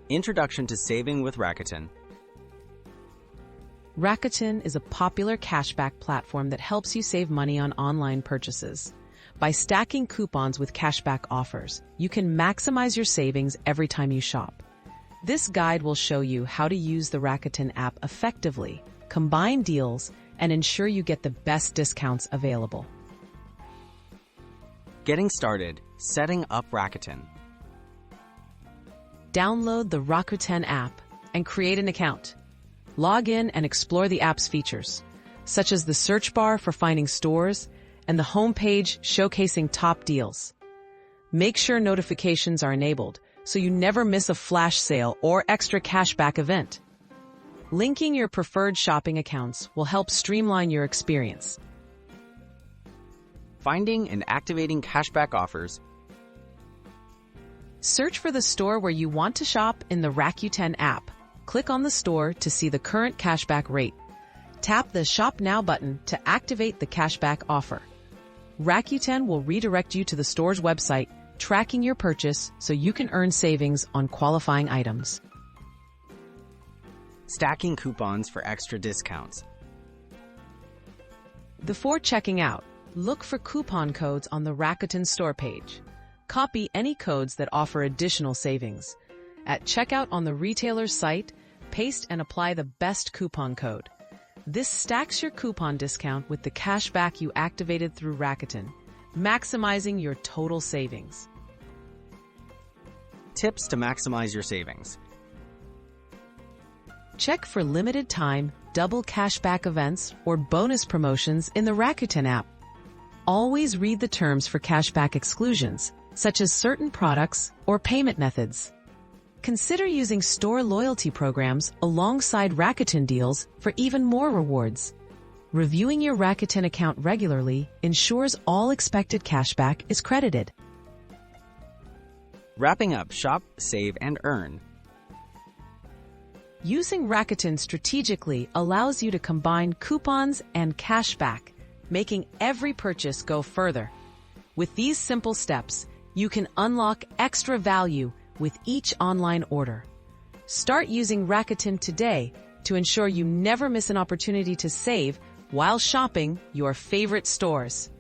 Introduction to Saving with Rakuten. Rakuten is a popular cashback platform that helps you save money on online purchases. By stacking coupons with cashback offers, you can maximize your savings every time you shop. This guide will show you how to use the Rakuten app effectively, combine deals, and ensure you get the best discounts available. Getting started. Setting up Rakuten. Download the Rakuten app and create an account. Log in and explore the app's features, such as the search bar for finding stores and the home page showcasing top deals. Make sure notifications are enabled so you never miss a flash sale or extra cashback event. Linking your preferred shopping accounts will help streamline your experience. Finding and activating cashback offers. Search for the store where you want to shop in the Rakuten app. Click on the store to see the current cashback rate. Tap the Shop Now button to activate the cashback offer. Rakuten will redirect you to the store's website, tracking your purchase so you can earn savings on qualifying items. Stacking coupons for extra discounts. Before checking out, look for coupon codes on the Rakuten store page. Copy any codes that offer additional savings. At checkout on the retailer's site, paste and apply the best coupon code. This stacks your coupon discount with the cashback you activated through Rakuten, maximizing your total savings. Tips to maximize your savings. Check for limited time, double cashback events, or bonus promotions in the Rakuten app. Always read the terms for cashback exclusions, such as certain products or payment methods. Consider using store loyalty programs alongside Rakuten deals for even more rewards. Reviewing your Rakuten account regularly ensures all expected cashback is credited. Wrapping up, shop, save, and earn. Using Rakuten strategically allows you to combine coupons and cashback, making every purchase go further. With these simple steps, you can unlock extra value with each online order. Start using Rakuten today to ensure you never miss an opportunity to save while shopping your favorite stores.